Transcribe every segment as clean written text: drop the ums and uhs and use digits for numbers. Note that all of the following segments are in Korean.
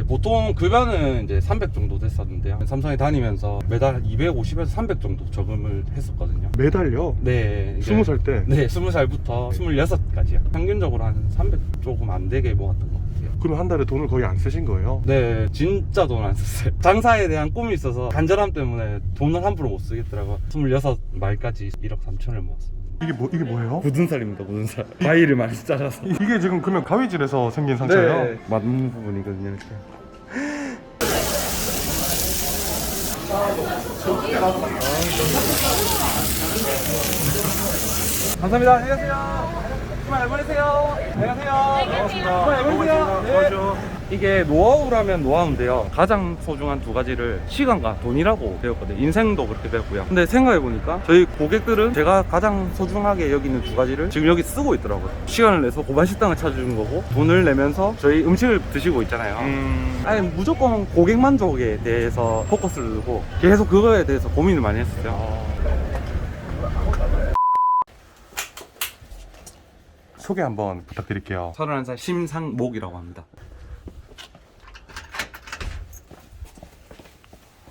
이제 보통 급여는 이제 300 정도 됐었는데요. 삼성에 다니면서 매달 250에서 300 정도 저금을 했었거든요. 매달요? 네. 20살 때? 네, 20살부터 26까지요. 평균적으로 한 300 조금 안 되게 모았던 것 같아요. 그럼 한 달에 돈을 거의 안 쓰신 거예요? 네, 진짜 돈 안 썼어요. 장사에 대한 꿈이 있어서 간절함 때문에 돈을 함부로 못 쓰겠더라고요. 26 말까지 1억 3천을 모았어요. 이게 뭐예요? 굳은 살입니다, 굳은 살. 바위를 많이 잘라서. 이게 지금 그러면 가위질에서 생긴 상처예요? 네, 맞는 부분이거든요, 이렇게. 감사합니다. 안녕하세요. 주말 잘 보내세요. 안녕하세요. 반갑습니다. 주말 잘 보내세요. 네. 이게 노하우라면 노하우인데요. 가장 소중한 두 가지를 시간과 돈이라고 배웠거든요. 인생도 그렇게 배웠고요. 근데 생각해보니까 저희 고객들은 제가 가장 소중하게 여기는 두 가지를 지금 여기 쓰고 있더라고요. 시간을 내서 고반 식당을 찾아주는 거고, 돈을 내면서 저희 음식을 드시고 있잖아요. 아니 무조건 고객 만족에 대해서 포커스를 두고 계속 그거에 대해서 고민을 많이 했었어요. 소개 한번 부탁드릴게요. 31살 심상목이라고 합니다.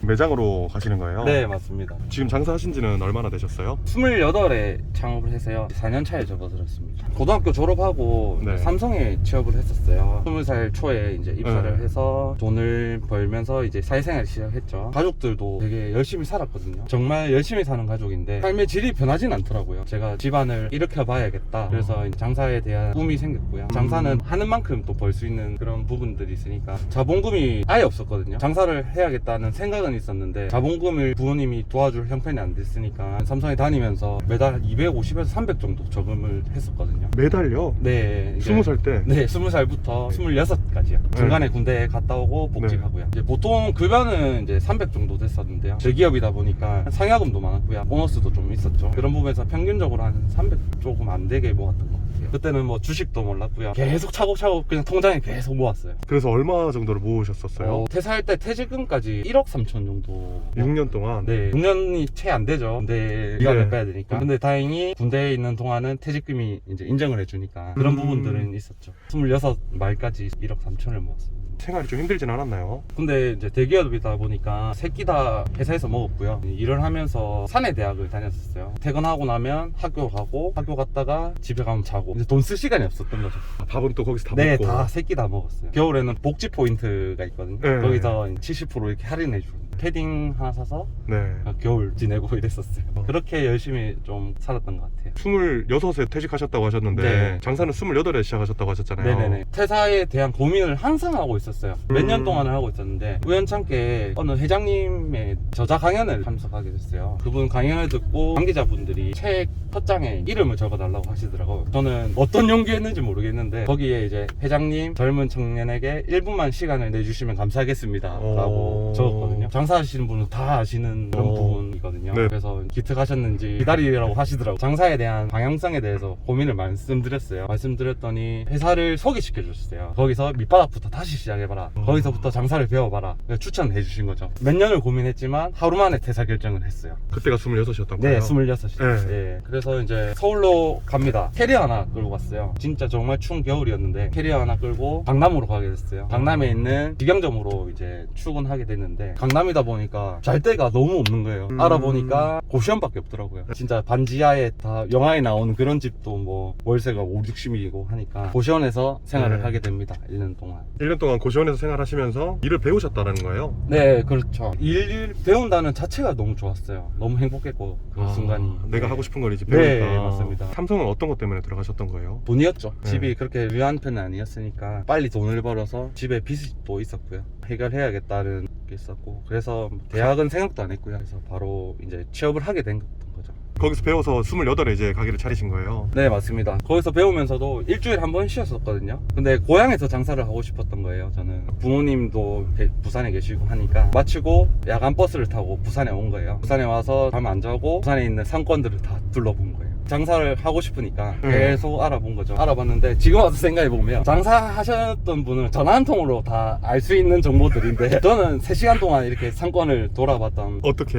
매장으로 가시는 거예요? 네, 맞습니다. 지금 장사하신 지는 얼마나 되셨어요? 28에 창업을 해서요. 4년 차에 접어들었습니다. 고등학교 졸업하고 네. 삼성에 취업을 했었어요. 20살 초에 이제 입사를 네. 해서 돈을 벌면서 이제 사회생활을 시작했죠. 가족들도 되게 열심히 살았거든요. 정말 열심히 사는 가족인데 삶의 질이 변하진 않더라고요. 제가 집안을 일으켜봐야겠다. 그래서 장사에 대한 꿈이 생겼고요. 장사는 하는 만큼 또 벌 수 있는 그런 부분들이 있으니까 자본금이 아예 없었거든요. 장사를 해야겠다는 생각은 있었는데 자본금을 부모님이 도와줄 형편이 안 됐으니까 삼성에 다니면서 매달 250에서 300 정도 저금을 했었거든요. 매달요? 네. 20살 때? 네, 20살부터 26까지요. 중간에 군대에 갔다 오고 복직하고요. 이제 보통 급여는 이제 300 정도 됐었는데요. 대기업이다 보니까 상여금도 많았고요. 보너스도 좀 있었죠. 그런 부분에서 평균적으로 한 300 조금 안 되게 모았던 것 같아요. 그때는 뭐 주식도 몰랐고요. 계속 차곡차곡 그냥 통장에 계속 모았어요. 그래서 얼마 정도를 모으셨었어요? 퇴사할 때 퇴직금까지 1억 3천 정도. 6년 동안? 네, 6년이 채 안 되죠. 군대 기간을 네. 빼야 되니까. 근데 다행히 군대에 있는 동안은 퇴직금이 이제 인정을 해주니까 그런 부분들은 있었죠. 26 말까지 1억 3천을 모았어요. 생활이 좀 힘들진 않았나요? 근데 이제 대기업이다 보니까 새끼 다 회사에서 먹었고요. 일을 하면서 사내 대학을 다녔었어요. 퇴근하고 나면 학교 가고 학교 갔다가 집에 가면 자고 이제 돈 쓸 시간이 없었던 거죠. 밥은 또 거기서 다 네, 먹고? 다 새끼 다 먹었어요. 겨울에는 복지 포인트가 있거든요. 네. 거기서 70% 이렇게 할인해 주는 패딩 하나 사서 네. 겨울 지내고 이랬었어요. 그렇게 열심히 좀 살았던 것 같아요. 26에 퇴직하셨다고 하셨는데 네. 장사는 28에 시작하셨다고 하셨잖아요. 네네네. 퇴사에 대한 고민을 항상 하고 있었어요. 몇 년 동안을 하고 있었는데 우연찮게 어느 회장님의 저자 강연을 참석하게 됐어요. 그분 강연을 듣고 관계자분들이 책 첫 장에 이름을 적어달라고 하시더라고요. 저는 어떤 용기였는지 모르겠는데 거기에 이제 회장님 젊은 청년에게 1분만 시간을 내주시면 감사하겠습니다 라고 적었거든요. 장사하시는 분은 다 아시는 그런 부분이거든요. 네. 그래서 기특하셨는지 기다리라고 하시더라고요. 장사에 대한 방향성에 대해서 고민을 말씀드렸어요. 말씀드렸더니 회사를 소개시켜 주셨어요. 거기서 밑바닥부터 다시 시작해봐라. 거기서부터 장사를 배워봐라. 추천해 주신 거죠. 몇 년을 고민했지만 하루 만에 퇴사 결정을 했어요. 그때가 26이었던 네, 거예요? 26이요. 네. 그래서 이제 서울로 갑니다. 캐리어 하나 끌고 갔어요. 진짜 정말 추운 겨울이었는데 캐리어 하나 끌고 강남으로 가게 됐어요. 강남에 있는 직영점으로 이제 출근하게 됐는데 강남이다 보니까 잘 데가 너무 없는 거예요. 알아보니까 고시원밖에 없더라고요. 진짜 반지하에 다 영화에 나오는 그런 집도 뭐 월세가 5, 60이고 하니까 고시원에서 생활을 네. 하게 됩니다. 1년 동안. 1년 동안 고시원에서 생활하시면서 일을 배우셨다는 거예요? 네, 그렇죠. 일 배운다는 자체가 너무 좋았어요. 너무 행복했고 그 순간이. 내가 네. 하고 싶은 걸 이제 네, 배우니까. 맞습니다. 삼성은 어떤 것 때문에 들어가셨던 거예요? 돈이었죠. 네. 집이 그렇게 유한 편은 아니었으니까 빨리 돈을 벌어서 집에 빚도 있었고요. 해결해야겠다는 게 있었고 그래서 대학은 생각도 안 했고요. 그래서 바로 이제 취업을 하게 된 거죠. 거기서 배워서 28에 이제 가게를 차리신 거예요? 네, 맞습니다. 거기서 배우면서도 일주일에 한 번 쉬었었거든요. 근데 고향에서 장사를 하고 싶었던 거예요. 저는 부모님도 부산에 계시고 하니까 마치고 야간 버스를 타고 부산에 온 거예요. 부산에 와서 잠 안 자고 부산에 있는 상권들을 다 둘러본 거예요. 장사를 하고 싶으니까 계속 알아본 거죠. 알아봤는데 지금 와서 생각해보면 장사하셨던 분은 전화 한 통으로 다 알 수 있는 정보들인데 저는 3시간 동안 이렇게 상권을 돌아봤던 어떻게?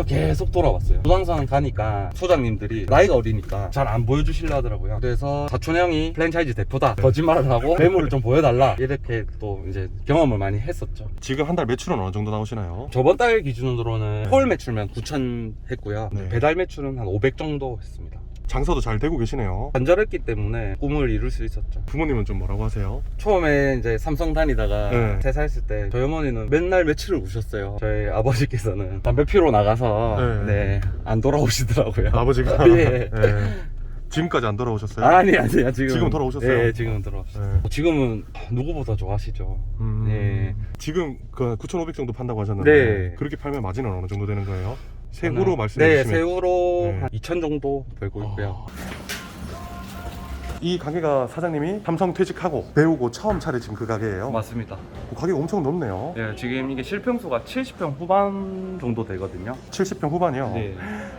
계속 돌아봤어요. 부동산 가니까 소장님들이 나이가 어리니까 잘 안 보여주시려 하더라고요. 그래서 사촌 형이 프랜차이즈 대표다 거짓말을 하고 매물을 좀 보여달라 이렇게 또 이제 경험을 많이 했었죠. 지금 한 달 매출은 어느 정도 나오시나요? 저번 달 기준으로는 홀 매출면 9,000 했고요. 네. 배달 매출은 한 500 정도 했습니다. 장사도 잘 되고 계시네요. 간절했기 때문에 꿈을 이룰 수 있었죠. 부모님은 좀 뭐라고 하세요? 처음에 이제 삼성 다니다가 네. 퇴사했을 때 저희 어머니는 맨날 며칠을 우셨어요. 저희 아버지께서는 담배 피러 나가서 네. 안 돌아오시더라고요. 아버지가? 예. 네. 지금까지 안 돌아오셨어요? 아니야 지금 돌아오셨어요? 네, 지금은 돌아오셨어요. 네. 지금은 누구보다 좋아하시죠. 네. 지금 그 9,500 정도 판다고 하셨는데 네. 그렇게 팔면 마진은 어느 정도 되는 거예요? 세후로 말씀해 네, 주시면. 세후로 네. 한 2,000 정도 벌고 있고요. 이 가게가 사장님이 삼성 퇴직하고 배우고 처음 차리신 그 가게예요. 맞습니다. 가게가 엄청 높네요. 네, 지금 이게 실평수가 70평 후반 정도 되거든요. 70평 후반이요. 네.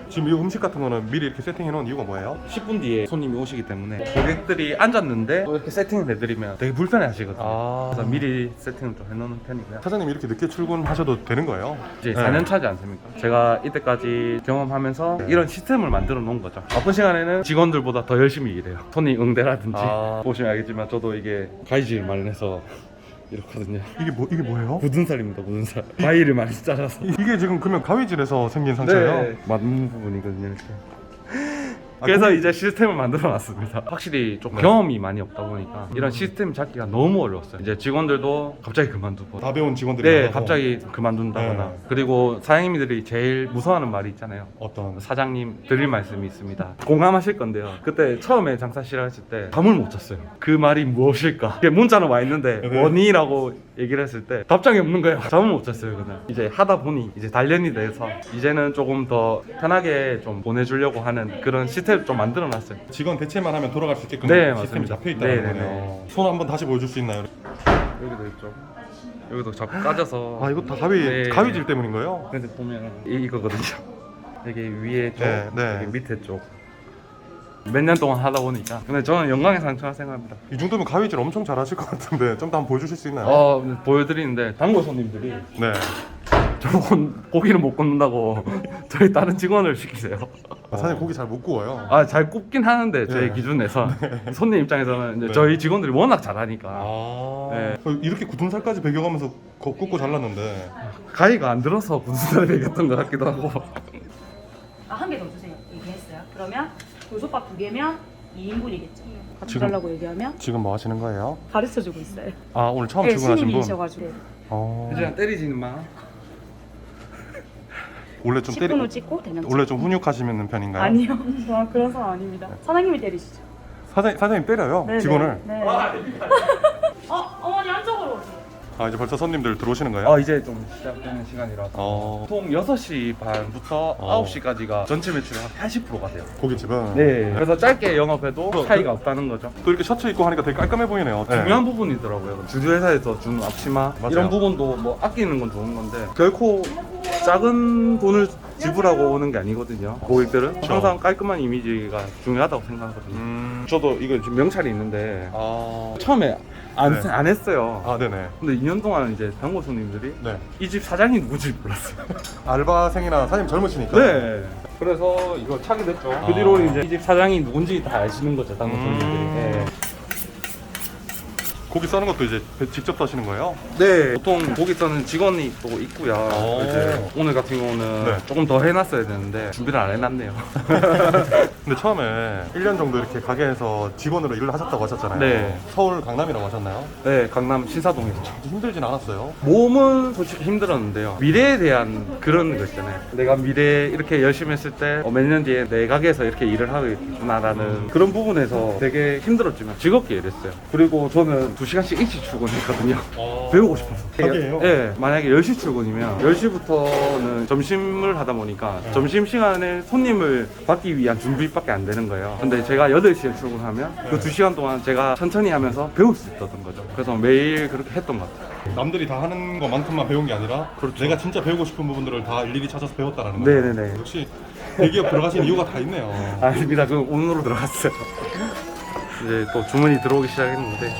지금 이 음식 같은 거는 미리 이렇게 세팅해 놓은 이유가 뭐예요? 10분 뒤에 손님이 오시기 때문에 고객들이 앉았는데 또 이렇게 세팅을 해드리면 되게 불편해 하시거든요. 그래서 미리 세팅을 좀 해놓는 편이고요. 사장님 이렇게 늦게 출근하셔도 되는 거예요? 이제 네. 4년 차지 않습니까? 제가 이때까지 경험하면서 이런 시스템을 만들어 놓은 거죠. 바쁜 시간에는 직원들보다 더 열심히 일해요. 손님 응대라든지 보시면 알겠지만 저도 이게 가위질 마련해서 이렇거든요. 이게 뭐예요? 굳은 살입니다. 굳은 살. 가위를 많이 잘라서. 이게 지금 그러면 가위질에서 생긴 상처예요? 네. 맞는 부분이거든요. 이렇게. 그래서 이제 시스템을 만들어 놨습니다. 확실히 좀 경험이 많이 없다 보니까 이런 시스템 잡기가 너무 어려웠어요. 이제 직원들도 갑자기 그만두고 다 배운 직원들이 네, 나가서 갑자기 그만둔다거나 네. 그리고 사장님들이 제일 무서워하는 말이 있잖아요. 어떤 사장님 드릴 말씀이 있습니다. 공감하실 건데요. 그때 처음에 장사 시작했을 때 잠을 못 잤어요. 그 말이 무엇일까? 그게 문자는 와 있는데 네. 뭐니라고 얘기를 했을 때 답장이 없는 거예요. 잠을 못 잤어요. 그냥 이제 하다 보니 이제 단련이 돼서 이제는 조금 더 편하게 좀 보내주려고 하는 그런 시스템을 좀 만들어놨어요. 직원 대체만 하면 돌아갈 수 있게끔 네, 시스템이 맞습니다. 잡혀 있다는 네, 네, 거네요. 손 한번 다시 보여줄 수 있나요? 여기도 있죠. 여기도 자꾸 까져서. 아 이거 다 네. 가위질 때문인 거예요? 근데 보면 이거거든요. 여기 위에 쪽, 네, 네. 여기 밑에 쪽. 몇 년 동안 하다 보니까. 근데 저는 영광의 상처라 생각합니다. 이 정도면 가위질 엄청 잘하실 것 같은데 좀 더 한번 보여주실 수 있나요? 보여드리는데 단골 손님들이 네. 저건 고기를 못 굽는다고 저희 다른 직원을 시키세요. 사장님 고기 잘 못 구워요. 잘 굽긴 하는데 제 네. 기준에서 손님 입장에서는 이제 네. 저희 직원들이 워낙 잘하니까 네. 이렇게 굳은 살까지 배겨가면서 굽고 잘랐는데 가위가 안 들어서 무슨 소리 얘기했던 것 같기도 하고. 한 개 더 주세요. 얘기했어요. 그러면 돌솥밥 2개면 2인분이겠죠. 같이 지금- 달라고 얘기하면 지금 뭐 하시는 거예요? 가르쳐주고 있어요. 아 오늘 처음 네, 출근하신 분? 신입이셔가지고 그냥 때리지는 마. 원래 좀 10분 후 찍고 되면 원래 좀 훈육하시는 편인가요? 아니요. 저 그런 사람 아닙니다. 사장님이 때리시죠. 사장님 때려요 네, 직원을. 네. 어머니 한쪽으로 오세요. 아 이제 벌써 손님들 들어오시는 거예요? 이제 좀 시작되는 시간이라서 어. 보통 6시 반부터 9시까지가 전체 매출의 한 80%가 돼요. 고깃집은. 네. 그래서 짧게 영업해도 그- 차이가 없다는 거죠. 또 이렇게 셔츠 입고 하니까 되게 깔끔해 보이네요. 중요한 부분이더라고요. 주류회사에서 주는 앞치마 맞아요. 이런 부분도 뭐 아끼는 건 좋은 건데 결코 작은 돈을 지불하고 오는 게 아니거든요. 고객들은 그렇죠. 항상 깔끔한 이미지가 중요하다고 생각하거든요. 저도 이거 지금 명찰이 있는데 처음에 네. 안 했어요. 아 네네. 근데 2년 동안 이제 단골 손님들이 네. 이 집 사장이 누군지 몰랐어요. 알바생이나 사장님 젊으시니까. 네. 그래서 이거 차게 됐죠. 그 뒤로 이제 이 집 사장이 누군지 다 아시는 거죠, 단골 손님들이. 네. 고기 써는 것도 이제 직접 써시는 거예요? 네, 보통 고기 써는 직원이 또 있고요. 오. 이제 오늘 같은 경우는 네. 조금 더 해놨어야 되는데 준비를 안 해놨네요. 근데 처음에 1년 정도 이렇게 가게에서 직원으로 일을 하셨다고 하셨잖아요. 네. 서울 강남이라고 하셨나요? 네, 강남 신사동에서. 힘들진 않았어요. 몸은 솔직히 힘들었는데요. 미래에 대한 그런 거 있잖아요. 내가 미래에 이렇게 열심히 했을 때 몇 년 뒤에 내 가게에서 이렇게 일을 하고 있구나라는 그런 부분에서 되게 힘들었지만 즐겁게 일했어요. 그리고 저는 2시간씩 일찍 출근했거든요. 배우고 싶어서. 가게예요? 네, 만약에 10시 출근이면 10시부터는 점심을 하다 보니까 점심시간에 손님을 받기 위한 준비밖에 안 되는 거예요. 근데 제가 8시에 출근하면 그 2시간 동안 제가 천천히 하면서 배울 수 있었던 거죠. 그래서 매일 그렇게 했던 것 같아요. 남들이 다 하는 것만큼만 배운 게 아니라 그렇죠. 내가 진짜 배우고 싶은 부분들을 다 일일이 찾아서 배웠다라는 거예요. 네네네. 역시 대기업 들어가신 이유가 다 있네요. 아닙니다. 그 운으로 들어갔어요. 이제 또 주문이 들어오기 시작했는데.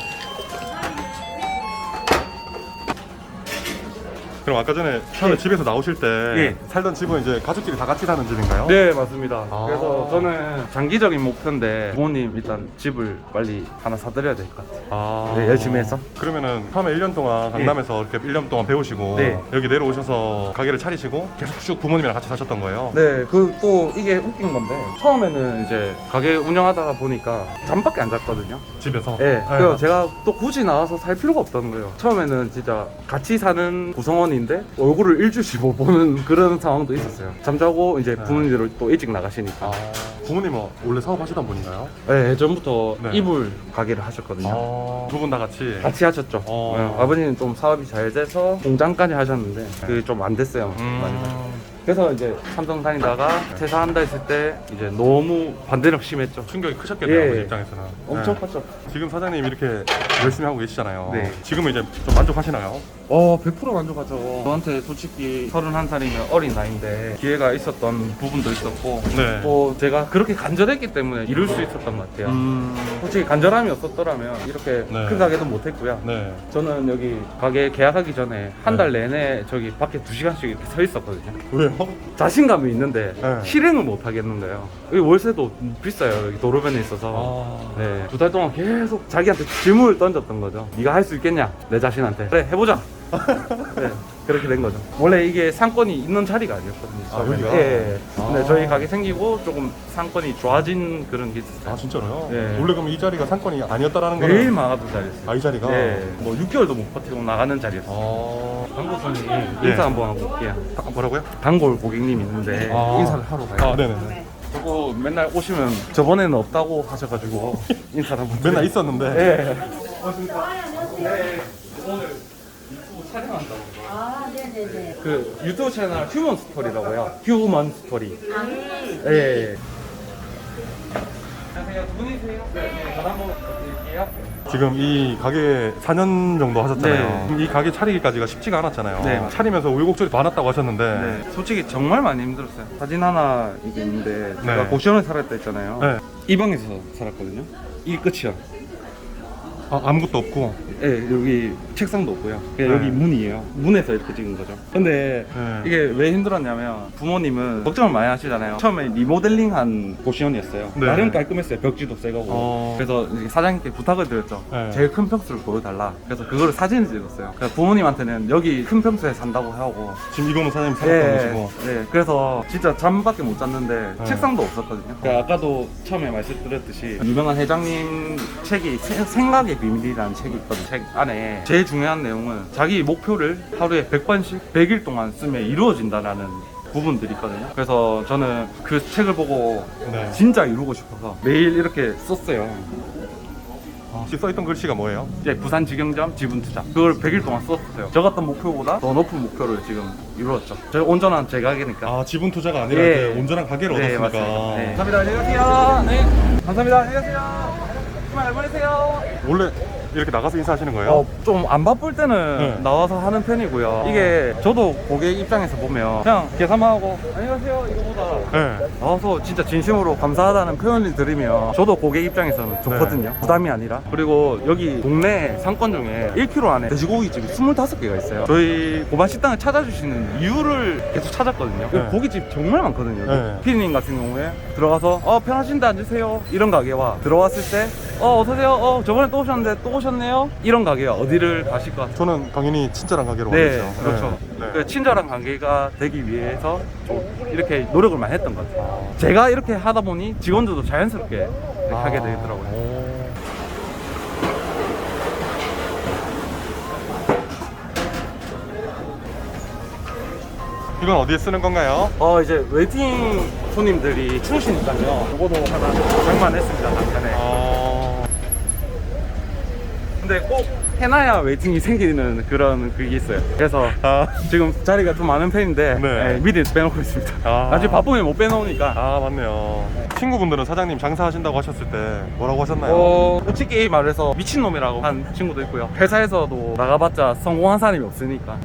그럼 아까 전에 처음에 예. 집에서 나오실 때 예. 살던 집은 이제 가족끼리 다 같이 사는 집인가요? 네, 맞습니다. 아. 그래서 저는 장기적인 목표인데 부모님 일단 집을 빨리 하나 사드려야 될 것 같아요. 아. 네, 열심히 해서. 그러면은 처음에 1년 동안 강남에서 이렇게 1년 동안 배우시고 네. 여기 내려오셔서 가게를 차리시고 계속 쭉 부모님이랑 같이 사셨던 거예요? 네, 그 또 이게 웃긴 건데 처음에는 이제 가게 운영하다가 보니까 잠밖에 안 잤거든요. 집에서? 네, 그래서 제가 또 굳이 나와서 살 필요가 없다는 거예요. 처음에는 진짜 같이 사는 구성원인데 얼굴을 일주씩 못 보는 그런 상황도 있었어요. 잠자고 이제 부모님들 또 일찍 나가시니까. 아, 부모님은 원래 사업하시던 분인가요? 네, 예전부터 네. 이불 가게를 하셨거든요. 두 분 다 같이? 같이 하셨죠. 어. 네, 아버님은 좀 사업이 잘 돼서 공장까지 하셨는데 그게 좀 안 됐어요. 많이. 그래서 이제 삼성 다니다가 퇴사한다 했을 때 이제 너무 반대력 심했죠. 충격이 크셨겠네요, 예. 아버지 입장에서는. 엄청 네. 컸죠. 지금 사장님 이렇게 열심히 하고 계시잖아요. 네. 지금은 이제 좀 만족하시나요? 100% 만족하죠. 저한테 솔직히 31살이면 어린 나이인데 기회가 있었던 부분도 있었고 네. 또 제가 그렇게 간절했기 때문에 이룰 수 있었던 것 같아요. 솔직히 간절함이 없었더라면 이렇게 네. 큰 가게도 못했고요. 네. 저는 여기 가게 계약하기 전에 한 달 내내 저기 밖에 2시간씩 이렇게 서 있었거든요. 왜요? 자신감이 있는데 네. 실행을 못 하겠는 거예요. 여기 월세도 비싸요. 여기 도로변에 있어서. 아. 네, 2달 동안 계속 자기한테 질문을 던졌던 거죠. 네가 할 수 있겠냐? 내 자신한테. 그래, 해보자. 네, 그렇게 된 거죠. 원래 이게 상권이 있는 자리가 아니었거든요. 아, 여기가? 예. 근데 아. 저희 가게 생기고 조금 상권이 좋아진 그런 게 있었어요. 아, 진짜로요? 네. 원래 그럼 이 자리가 상권이 아니었다라는 매일 거는? 망하던 자리였어요. 아, 이 자리가? 네, 뭐 6개월도 못 버티고 나가는 자리였어요. 아. 단골 손님 네. 인사 한번 하고 올게요. 뭐라고요? 단골 고객님 있는데 아. 인사를 하러 가요. 아, 네네네. 저거 맨날 오시면 저번에는 없다고 하셔가지고 인사를 한번 맨날 있었는데. 네. 고맙습니다. 네. 오늘 유튜브 촬영한다고. 아, 네네네. 그 유튜브 채널 휴먼 스토리라고요. 휴먼 스토리. 네. 안녕하세요. 두 분이세요? 네. 전화 한번 드릴게요. 지금 이 가게 4년 정도 하셨잖아요. 네. 이 가게 차리기까지가 쉽지가 않았잖아요. 네. 차리면서 우여곡절이 많았다고 하셨는데. 네. 솔직히 정말 많이 힘들었어요. 사진 하나 이게 있는데 제가 네. 고시원에 살았다 했잖아요. 네. 이 방에서 살았거든요. 이 끝이요. 아, 아무것도 없고. 네, 여기 책상도 없고요. 그냥 네. 여기 문이에요. 문에서 이렇게 찍은 거죠. 근데 네. 이게 왜 힘들었냐면 부모님은 걱정을 많이 하시잖아요. 처음에 리모델링한 고시원이었어요. 네. 나름 깔끔했어요. 벽지도 새 거고. 그래서 이제 사장님께 부탁을 드렸죠. 네. 제일 큰 평수를 보여달라. 그래서 그거를 사진을 찍었어요. 그래서 부모님한테는 여기 큰 평수에 산다고 하고. 지금 이거는 사장님 살았던 곳이고. 네, 그래서 진짜 잠밖에 못 잤는데 네. 책상도 없었거든요. 그러니까 아까도 처음에 말씀드렸듯이 유명한 회장님 책이 생각의 비밀이라는 책이 있거든요. 책 안에 제일 중요한 내용은 자기 목표를 하루에 100번씩 100일 동안 쓰면 이루어진다라는 부분들이 있거든요. 그래서 저는 그 책을 보고 네. 진짜 이루고 싶어서 매일 이렇게 썼어요. 혹시 써있던 글씨가 뭐예요? 이제 부산직영점 지분투자 그걸 100일 동안 썼어요. 적었던 목표보다 더 높은 목표를 지금 이루었죠. 저 온전한 제 가게니까. 아, 지분 투자가 아니라 예. 이제 온전한 가게를 네, 얻었으니까. 맞습니다. 네. 감사합니다. 안녕히 가세요. 네. 감사합니다. 안녕히 가세요. 주말 잘 보내세요. 원래 이렇게 나가서 인사하시는 거예요? 좀 안 바쁠 때는 네. 나와서 하는 편이고요. 이게 저도 고객 입장에서 보면 그냥 계산만 하고 안녕하세요 이거보다 네. 나와서 진짜 진심으로 감사하다는 표현을 드리면 저도 고객 입장에서는 좋거든요. 부담이 아니라. 그리고 여기 동네 상권 중에 1km 안에 돼지고기집이 25개가 있어요. 저희 고반 식당을 찾아주시는 이유를 계속 찾았거든요. 네. 고깃집 정말 많거든요. 네. 피디님 같은 경우에 들어가서 편하신데 앉으세요 이런 가게와 들어왔을 때 어서오세요 저번에 또 오셨는데 또 오셨네요 이런 가게와 어디를 가실 것 같아요? 저는 당연히 친절한 가게로 네, 가겠죠. 그렇죠. 네. 그 친절한 관계가 되기 위해서 좀 이렇게 노력을 많이 했던 것 같아요. 제가 이렇게 하다 보니 직원들도 자연스럽게 이렇게 하게 되더라고요. 오. 이건 어디에 쓰는 건가요? 이제 웨이팅 손님들이 추우시니까요. 이거도 하나 장만했습니다, 작년에. 근데 꼭 해놔야 웨이팅이 생기는 그런 그게 있어요. 그래서 지금 자리가 좀 많은 편인데 네. 미리 빼놓고 있습니다. 나중에 바쁘면 못 빼놓으니까. 아, 맞네요. 친구분들은 사장님 장사하신다고 하셨을 때 뭐라고 하셨나요? 솔직히 말해서 미친놈이라고 한 친구도 있고요. 회사에서도 나가봤자 성공한 사람이 없으니까.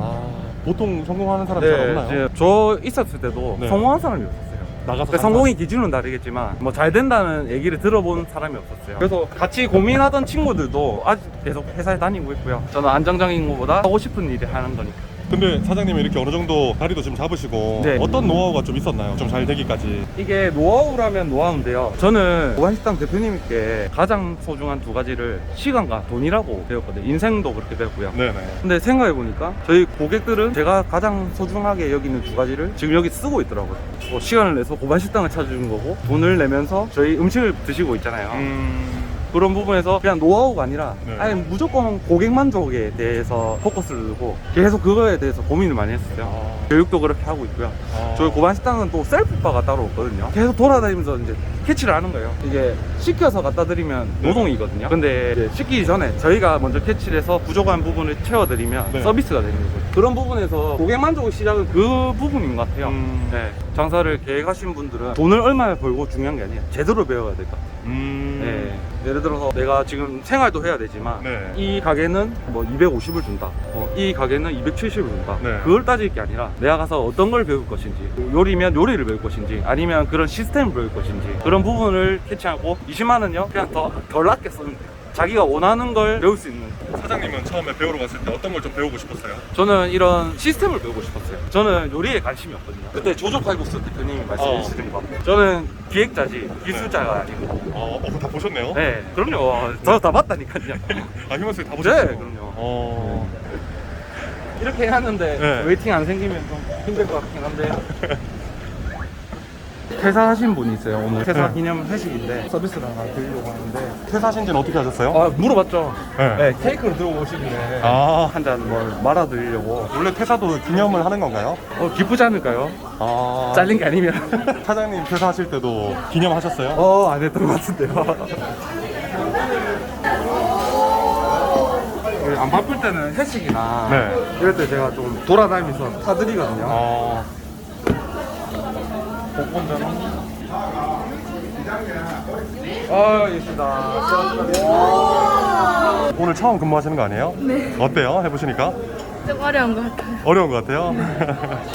보통 성공하는 사람이 잘 없나요? 이제 저 있었을 때도 네. 성공한 사람이 없었어요. 나가서 성공의 기준은 다르겠지만 뭐 잘 된다는 얘기를 들어본 사람이 없었어요. 그래서 같이 고민하던 친구들도 아직 계속 회사에 다니고 있고요. 저는 안정적인 것보다 하고 싶은 일이 하는 거니까. 근데 사장님이 이렇게 어느 정도 자리도 지금 잡으시고 네. 어떤 노하우가 좀 있었나요? 좀 잘 되기까지. 이게 노하우라면 노하우인데요. 저는 고한식당 대표님께 가장 소중한 두 가지를 시간과 돈이라고 배웠거든요. 인생도 그렇게 배웠고요. 네네. 근데 생각해보니까 저희 고객들은 제가 가장 소중하게 여기는 두 가지를 지금 여기 쓰고 있더라고요. 뭐 시간을 내서 고반식당을 찾아주는 거고 돈을 내면서 저희 음식을 드시고 있잖아요. 그런 부분에서 그냥 노하우가 아니라 네. 아예 무조건 고객 만족에 대해서 포커스를 두고 계속 그거에 대해서 고민을 많이 했어요. 교육도 그렇게 하고 있고요. 저희 고반식당은 또 셀프바가 따로 없거든요. 계속 돌아다니면서 이제 캐치를 하는 거예요. 이게 시켜서 갖다 드리면 노동이거든요. 근데 이제 시키기 전에 저희가 먼저 캐치를 해서 부족한 부분을 채워드리면 네. 서비스가 되는 거죠. 그런 부분에서 고객 만족의 시작은 그 부분인 것 같아요. 네. 장사를 계획하신 분들은 돈을 얼마나 벌고 중요한 게 아니에요. 제대로 배워야 될 것 같아요. 네. 예를 들어서 내가 지금 생활도 해야 되지만 네. 이 가게는 뭐 250을 준다, 이 가게는 270을 준다. 네. 그걸 따질 게 아니라 내가 가서 어떤 걸 배울 것인지, 요리면 요리를 배울 것인지, 아니면 그런 시스템을 배울 것인지, 그런 부분을 캐치하고 20만 원요 그냥 덜 아껴 쓰면 돼요. 자기가 원하는 걸 배울 수 있는. 사장님은 처음에 배우러 갔을 때 어떤 걸 좀 배우고 싶었어요? 저는 이런 시스템을 배우고 싶었어요. 저는 요리에 관심이 없거든요. 그때 조조칼국수 대표님이 말씀해 주시는 거. 저는 기획자지 기술자가 아니고. 그거 다 보셨네요? 네, 그럼요. 저 다 봤다니까요. 아, 휴먼스에 다 보셨어요? 네, 그럼요. 이렇게 하는데 네. 웨이팅 안 생기면 좀 힘들 것 같긴 한데. 퇴사하신 분이 있어요. 오늘 퇴사 기념 회식인데 서비스를 하나 드리려고 하는데. 퇴사하신 지는 어떻게 하셨어요? 아, 물어봤죠. 네. 네, 케이크를 들고 오시길래 한 잔 뭐 말아드리려고. 원래 퇴사도 기념을 하는 건가요? 기쁘지 않을까요? 잘린 게 아니면. 사장님 퇴사하실 때도 기념하셨어요? 안 했던 것 같은데요. 안 바쁠 때는 회식이나 네. 이럴 때 제가 좀 돌아다니면서 사드리거든요. 복권전. 있습니다. 오늘 처음 근무하시는 거 아니에요? 네. 어때요? 해보시니까? 좀 어려운 것 같아요. 어려운 것 같아요?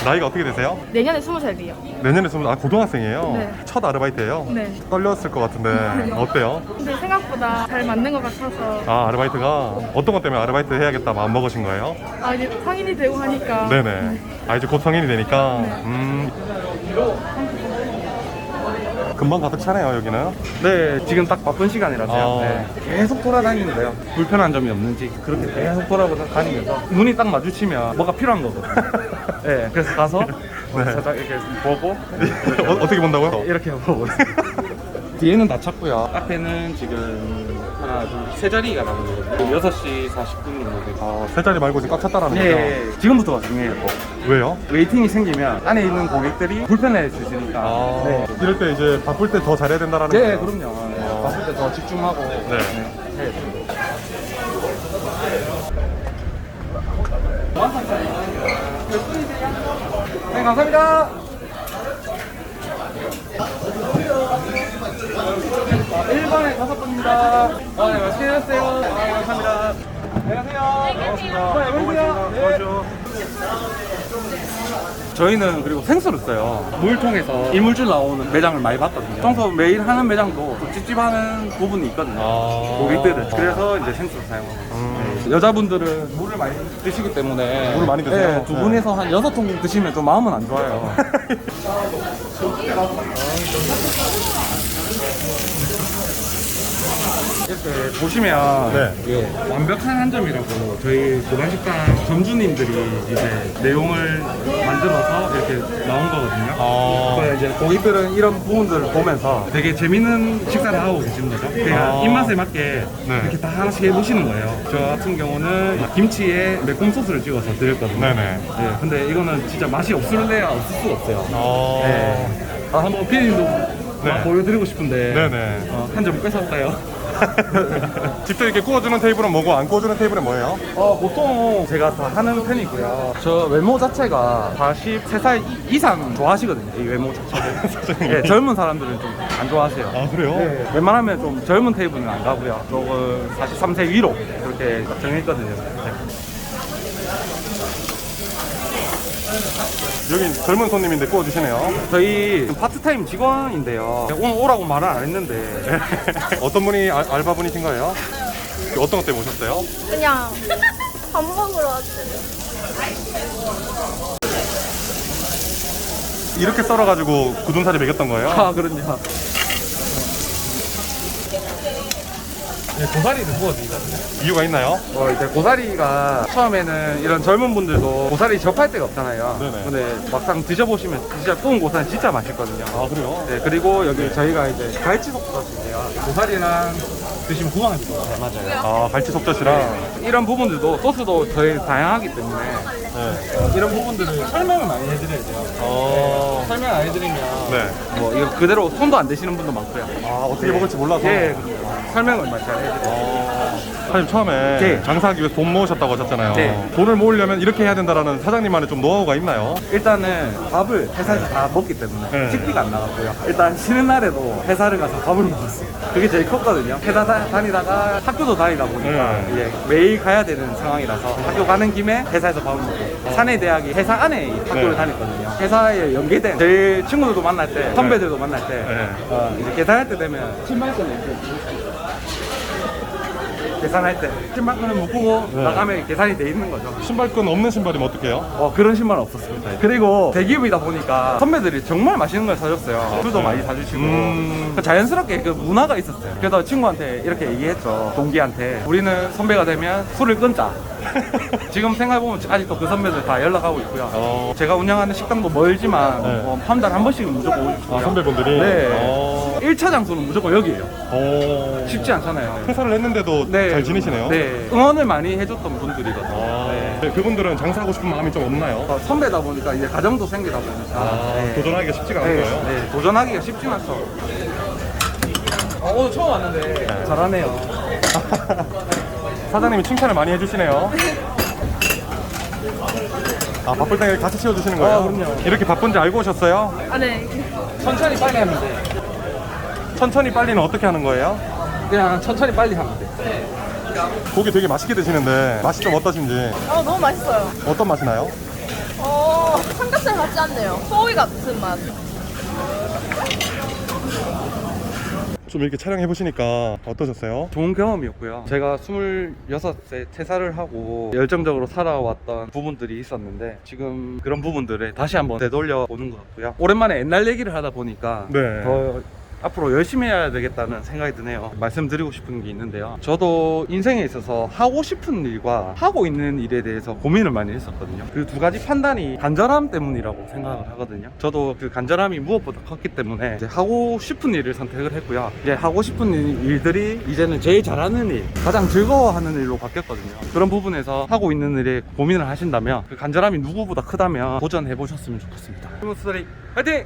나이가 어떻게 되세요? 내년에 20살이요. 내년에 고등학생이에요? 네. 첫 아르바이트예요? 네. 떨렸을 것 같은데 어때요? 근데 생각보다 잘 맞는 것 같아서 아르바이트가 어떤 것 때문에 아르바이트 해야겠다 마음 먹으신 거예요? 이제 성인이 되고 하니까 네네. 이제 곧 성인이 되니까 금방 가득 차네요 여기는. 네, 지금 딱 바쁜 시간이라서요. 네. 계속 돌아다니는데요. 불편한 점이 없는지 그렇게 계속 돌아다니면서 눈이 딱 마주치면 뭐가 필요한 거거든요. 네, 그래서 가서 살짝 이렇게 보고 어떻게 본다고요? 이렇게 보고 있습니다. 뒤에는 다 찼고요. 앞에는 지금 하나, 둘, 세 자리가 남은 거거든요. 6시 40분 정도 되고. 세 자리 말고 지금 꽉 찼다라는 거죠? 네, 지금부터가 중요해요. 왜요? 웨이팅이 생기면 안에 있는 고객들이 불편해 주시니까. 네. 이럴 때 이제 바쁠 때 더 잘해야 된다라는 네, 거예요? 그럼요. 네, 바쁠 때 더 집중하고. 네. 해야 됩니다. 네, 감사합니다. 1번에 5분입니다. 네, 맛있게 드세요. 감사합니다. 안녕하세요. 반갑습니다. 안녕하세요. 저희는 그리고 생수를 써요. 물 통해서 이물질 나오는 매장을 많이 봤거든요. 청소 매일 하는 매장도 좀 찝찝하는 부분이 있거든요. 고객들은. 그래서 이제 생수를 사용하고. 네. 여자분들은 물을 많이 드시기 때문에 물을 많이 드세요? 네, 두 분이서 한 6통 드시면 좀 마음은 안 좋아요. 이렇게 보시면 네. 이게 완벽한 한 점이라고 저희 고관식당 점주님들이 이제 내용을 만들어서 이렇게 나온 거거든요. 그래서 이제 고객들은 이런 부분들을 보면서 되게 재밌는 식사를 하고 계시는 거죠. 그냥 입맛에 맞게 이렇게 다 하나씩 해보시는 거예요. 저 같은 경우는 김치에 매콤 소스를 찍어서 드렸거든요. 네네. 네, 근데 이거는 진짜 맛이 없을래야 없을 수가 없어요. 네. 한번 피디님도 보여드리고 싶은데 네네. 한 점 뺏어볼까요? 직접 이렇게 구워주는 테이블은 뭐고 안 구워주는 테이블은 뭐예요? 보통 제가 다 하는 편이고요. 저 외모 자체가 43살 이상 좋아하시거든요. 이 외모 자체를. 네, 젊은 사람들은 좀 안 좋아하세요. 그래요? 네, 웬만하면 좀 젊은 테이블은 안 가고요. 조금 43세 위로 그렇게 정했거든요. 네. 여긴 젊은 손님인데 구워주시네요. 저희 파트타임 직원인데요. 오늘 오라고 말은 안 했는데 어떤 분이 알바분이신 거예요? 어떤 것 때문에 오셨어요? 그냥 밥 먹으러 왔어요. 이렇게 썰어가지고 굳은 살이 먹였던 거예요? 아 그럼요. 네, 고사리를 구워드리거든요. 이유가 있나요? 이제 고사리가 처음에는 이런 젊은 분들도 고사리 접할 데가 없잖아요. 네네. 근데 막상 드셔보시면 진짜 구운 고사리 진짜 맛있거든요. 아 그래요? 네, 그리고 여기 저희가 이제 갈치 속젓인데요. 고사리랑 드시면 구황하기도 잘 맞아요. 아 갈치 속젓이랑 이런 부분들도 소스도 저희 다양하기 때문에 네. 이런 부분들을 설명을 많이 해드려야 돼요. 설명 안 해드리면 네. 뭐 이거 그대로 손도 안 대시는 분도 많고요. 아 어떻게 먹을지 몰라서 예, 설명을 많이 잘 해드려요. 사장님 처음에 네. 장사하기 위해서 돈 모으셨다고 하셨잖아요. 네. 돈을 모으려면 이렇게 해야 된다라는 사장님만의 좀 노하우가 있나요? 일단은 밥을 회사에서 다 먹기 때문에 네. 식비가 안 나가고요. 일단 쉬는 날에도 회사를 가서 밥을 먹었어요. 그게 제일 컸거든요. 회사 다니다가 학교도 다니다 보니까 네. 이제 매일 가야 되는 상황이라서 학교 가는 김에 회사에서 밥을 먹고 사내대학이 회사 안에 이 학교를 네. 다녔거든요. 회사에 연계된 제 친구들도 만날 때 선배들도 만날 때 네. 이제 계산할 때 되면 신발끈을 이렇게 계산할 때 신발끈을 묶고 네. 나가면 계산이 돼 있는 거죠. 신발끈 없는 신발이면 어떡해요? 그런 신발은 없었습니다. 그리고 대기업이다 보니까 선배들이 정말 맛있는 걸 사줬어요. 술도 많이 사주시고 자연스럽게 그 문화가 있었어요. 그래서 친구한테 이렇게 얘기했죠. 동기한테 우리는 선배가 되면 술을 끊자. 지금 생각해보면 아직도 그 선배들 다 연락하고 있고요. 제가 운영하는 식당도 멀지만 네. 한 달에 한 번씩은 무조건 오시고요. 아 선배분들이? 네. 1차 장소는 무조건 여기예요. 쉽지 않잖아요. 회사를 했는데도 잘 지내시네요? 네. 응원을 많이 해줬던 분들이거든요. 네. 네, 그분들은 장사하고 싶은 마음이 좀 없나요? 선배다 보니까 이제 가정도 생기다 보니까 네. 도전하기가 쉽지가 않은 네, 거예요? 네, 도전하기가 쉽진 않죠. 오늘 처음 왔는데 잘하네요. 사장님이 칭찬을 많이 해주시네요. 아 바쁠 때 같이 치워주시는 거예요? 그럼요. 이렇게 바쁜지 알고 오셨어요? 아, 네. 천천히 빨리 하면 돼. 천천히 빨리는 어떻게 하는 거예요? 그냥 천천히 빨리 하면 돼. 고기 되게 맛있게 드시는데 맛이 좀 어떠신지 너무 맛있어요. 어떤 맛이 나요? 삼겹살 같지 않네요. 소고기 같은 맛. 좀 이렇게 촬영해 보시니까 어떠셨어요? 좋은 경험이었고요. 제가 26세 퇴사를 하고 열정적으로 살아왔던 부분들이 있었는데 지금 그런 부분들을 다시 한번 되돌려 보는 것 같고요. 오랜만에 옛날 얘기를 하다 보니까 네. 더 앞으로 열심히 해야 되겠다는 생각이 드네요. 말씀드리고 싶은 게 있는데요. 저도 인생에 있어서 하고 싶은 일과 하고 있는 일에 대해서 고민을 많이 했었거든요. 그 두 가지 판단이 간절함 때문이라고 생각을 하거든요. 저도 그 간절함이 무엇보다 컸기 때문에 이제 하고 싶은 일을 선택을 했고요. 이제 하고 싶은 일들이 이제는 제일 잘하는 일, 가장 즐거워하는 일로 바뀌었거든요. 그런 부분에서 하고 있는 일에 고민을 하신다면 그 간절함이 누구보다 크다면 도전해 보셨으면 좋겠습니다. 스무스리 화이팅!